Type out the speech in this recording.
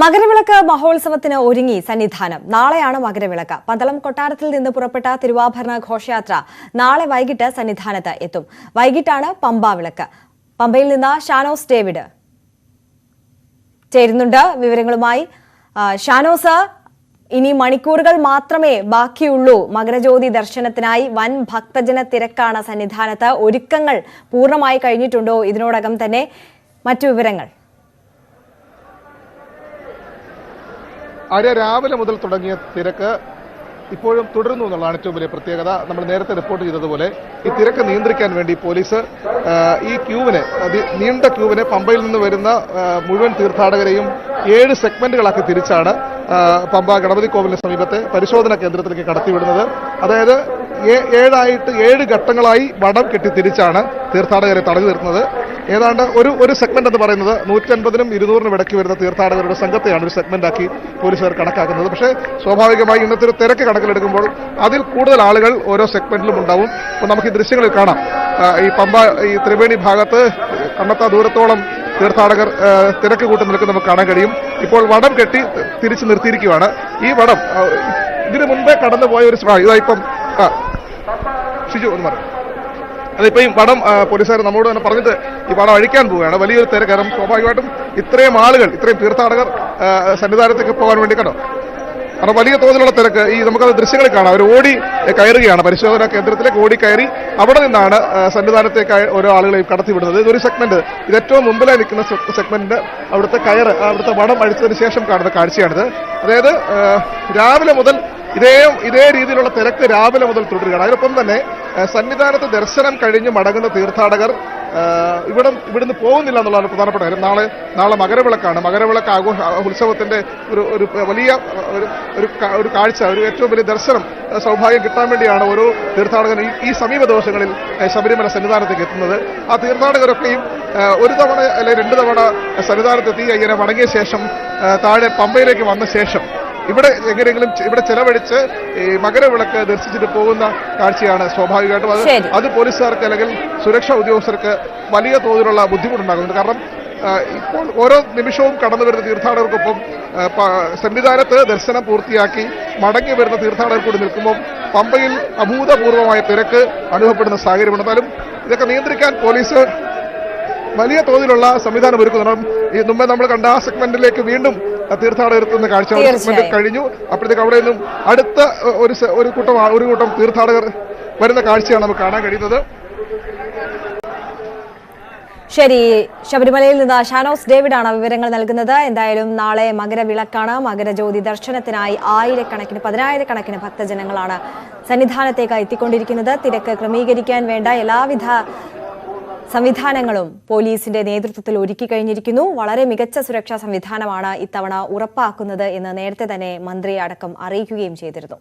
മകരവിളക്ക് മഹോത്സവത്തിന് ഒരുങ്ങി സന്നിധാനം. നാളെയാണ് മകരവിളക്ക്. പന്തളം കൊട്ടാരത്തിൽ നിന്ന് പുറപ്പെട്ട തിരുവാഭരണ ഘോഷയാത്ര നാളെ വൈകിട്ട് സന്നിധാനത്ത് എത്തും. വൈകിട്ടാണ് പമ്പാവിളക്ക്. പമ്പയിൽ നിന്ന് ഷാനോസ് ഡേവിഡ് ചേരുന്നുണ്ട് വിവരങ്ങളുമായി. ഷാനോസ്, ഇനി മണിക്കൂറുകൾ മാത്രമേ ബാക്കിയുള്ളൂ മകരജ്യോതി ദർശനത്തിനായി. വൻ ഭക്തജന തിരക്കാണ് സന്നിധാനത്ത്. ഒരുക്കങ്ങൾ പൂർണ്ണമായി കഴിഞ്ഞിട്ടുണ്ടോ? ഇതിനോടകം തന്നെ മറ്റു വിവരങ്ങൾ. രാവിലെ മുതൽ തുടങ്ങിയ തിരക്ക് ഇപ്പോഴും തുടരുന്നു എന്നുള്ളതാണ് ഏറ്റവും വലിയ പ്രത്യേകത. നമ്മൾ നേരത്തെ റിപ്പോർട്ട് ചെയ്തതുപോലെ ഈ തിരക്ക് നിയന്ത്രിക്കാൻ വേണ്ടി പോലീസ് ഈ നീണ്ട ക്യൂവിനെ പമ്പയിൽ നിന്ന് വരുന്ന മുഴുവൻ തീർത്ഥാടകരെയും 7 സെഗ്മെന്റുകളാക്കി തിരിച്ചാണ് പമ്പ ഗണപതി കോവിലിന് സമീപത്തെ പരിശോധനാ കേന്ദ്രത്തിലേക്ക് കടത്തിവിടുന്നത്. അതായത് 7 ഘട്ടങ്ങളായി വടം കെട്ടി തിരിച്ചാണ് തീർത്ഥാടകരെ തടഞ്ഞു നിർത്തുന്നത്. ഏതാണ്ട് ഒരു സെഗ്മെന്റ് എന്ന് പറയുന്നത് 150-നും 200-നും ഇടയ്ക്ക് വരുന്ന തീർത്ഥാടകരുടെ സംഘത്തെയാണ് ഒരു സെഗ്മെന്റാക്കി പോലീസുകാർ കണക്കാക്കുന്നത്. പക്ഷേ സ്വാഭാവികമായി ഇന്നത്തെ ഒരു തിരക്ക് കണക്കിലെടുക്കുമ്പോൾ അതിൽ കൂടുതൽ ആളുകൾ ഓരോ സെഗ്മെന്റിലും ഉണ്ടാവും. അപ്പോൾ നമുക്ക് ഈ ദൃശ്യങ്ങളിൽ കാണാം. ഈ പമ്പ ഈ ത്രിവേണി ഭാഗത്ത് കണ്ണത്ത ദൂരത്തോളം തീർത്ഥാടകർ തിരക്ക് കൂട്ടി നിൽക്കുന്ന നമുക്ക് കാണാൻ കഴിയും. ഇപ്പോൾ വടം കെട്ടി തിരിച്ചു നിർത്തിയിരിക്കുകയാണ്. ഈ വടം ഇതിനു മുൻപേ കടന്നുപോയ ഒരു ഇതായിപ്പം ഷിജു എന്ന് പറയും. അതിപ്പോ ഈ വടം പോലീസുകാർ നമ്മോട് തന്നെ പറഞ്ഞിട്ട് ഈ വടം അഴിക്കാൻ പോവുകയാണ്. വലിയൊരു തിരക്ക്. കാരണം സ്വാഭാവികമായിട്ടും ഇത്രയും ആളുകൾ, ഇത്രയും തീർത്ഥാടകർ സന്നിധാനത്തേക്ക് പോകാൻ വേണ്ടി കണ്ടോ. കാരണം വലിയ തോതിലുള്ള തിരക്ക്. നമുക്കത് ദൃശ്യങ്ങളിൽ കാണാം. അവർ ഓടി കയറുകയാണ്. പരിശോധനാ കേന്ദ്രത്തിലേക്ക് ഓടി കയറി അവിടെ നിന്നാണ് സന്നിധാനത്തേക്ക് ഓരോ ആളുകളെയും കടത്തിവിടുന്നത്. ഇതൊരു സെഗ്മെന്റ്. ഇത് ഏറ്റവും മുമ്പിലായി നിൽക്കുന്ന സെഗ്മെന്റിന്റെ അവിടുത്തെ അവിടുത്തെ വടം അഴിച്ചതിന് ശേഷം കാണുന്ന കാഴ്ചയാണിത്. അതായത് രാവിലെ മുതൽ ഇതേ രീതിയിലുള്ള തിരക്ക് രാവിലെ മുതൽ തുടരുകയാണ്. അതിനൊപ്പം തന്നെ സന്നിധാനത്ത് ദർശനം കഴിഞ്ഞ് മടങ്ങുന്ന തീർത്ഥാടകർ ഇവിടുന്ന് പോകുന്നില്ല എന്നുള്ളതാണ് പ്രധാനപ്പെട്ട കാര്യം. നാളെ മകരവിളക്കാണ്. മകരവിളക്ക് ഉത്സവത്തിന്റെ ഒരു വലിയ ഒരു കാഴ്ച, ഒരു ഏറ്റവും വലിയ ദർശനം സൗഭാഗ്യം കിട്ടാൻ വേണ്ടിയാണ് ഓരോ തീർത്ഥാടകരും ഈ സമീപ ദിവസങ്ങളിൽ ശബരിമല സന്നിധാനത്തേക്ക് എത്തുന്നത്. ആ തീർത്ഥാടകരൊക്കെയും ഒരു തവണ അല്ലെങ്കിൽ 2 തവണ സന്നിധാനത്തെത്തി ഇങ്ങനെ മടങ്ങിയ ശേഷം താഴെ പമ്പയിലേക്ക് വന്ന ശേഷം ഇവിടെ എങ്ങനെയെങ്കിലും ഇവിടെ ചെലവഴിച്ച് ഈ മകരവിളക്ക് ദർശിച്ചിട്ട് പോകുന്ന കാഴ്ചയാണ് സ്വാഭാവികമായിട്ടും. അത് പോലീസുകാർക്ക് അല്ലെങ്കിൽ സുരക്ഷാ ഉദ്യോഗസ്ഥർക്ക് വലിയ തോതിലുള്ള ബുദ്ധിമുട്ടുണ്ടാകുന്നുണ്ട്. കാരണം ഇപ്പോൾ ഓരോ നിമിഷവും കടന്നു വരുന്ന തീർത്ഥാടകർക്കൊപ്പം സന്നിധാനത്ത് ദർശനം പൂർത്തിയാക്കി മടങ്ങി വരുന്ന തീർത്ഥാടകർ കൂടി നിൽക്കുമ്പോൾ പമ്പയിൽ അഭൂതപൂർവമായ തിരക്ക് അനുഭവപ്പെടുന്ന സാഹചര്യമുണ്ട്. എന്നാലും ഇതൊക്കെ നിയന്ത്രിക്കാൻ പോലീസ് വലിയ തോതിലുള്ള സംവിധാനം ഒരുക്കുന്നുണ്ട്. ഈ മുമ്പേ നമ്മൾ കണ്ട ആ സെഗ്മെന്റിലേക്ക് വീണ്ടും തീർത്ഥാടകർ എത്തുന്ന കാഴ്ച സെഗ്മെന്റ് കഴിഞ്ഞു. അപ്പോഴത്തേക്ക് അവിടെ നിന്നും അടുത്ത ഒരു കൂട്ടം തീർത്ഥാടകർ വരുന്ന കാഴ്ചയാണ് നമുക്ക് കാണാൻ കഴിയുന്നത്. ശരി, ശബരിമലയിൽ നിന്ന് ഷാനോസ് ഡേവിഡാണ് വിവരങ്ങൾ നൽകുന്നത്. എന്തായാലും നാളെ മകരവിളക്കാണ്. മകരജ്യോതി ദർശനത്തിനായി പതിനായിരക്കണക്കിന് ഭക്തജനങ്ങളാണ് സന്നിധാനത്തേക്ക് എത്തിക്കൊണ്ടിരിക്കുന്നത്. തിരക്ക് ക്രമീകരിക്കാൻ വേണ്ട എല്ലാവിധ സംവിധാനങ്ങളും പോലീസിന്റെ നേതൃത്വത്തിൽ ഒരുക്കി കഴിഞ്ഞിരിക്കുന്നു. വളരെ മികച്ച സുരക്ഷാ സംവിധാനമാണ് ഇത്തവണ ഉറപ്പാക്കുന്നത് എന്ന് നേരത്തെ തന്നെ മന്ത്രി അടക്കം അറിയിക്കുകയും ചെയ്തിരുന്നു.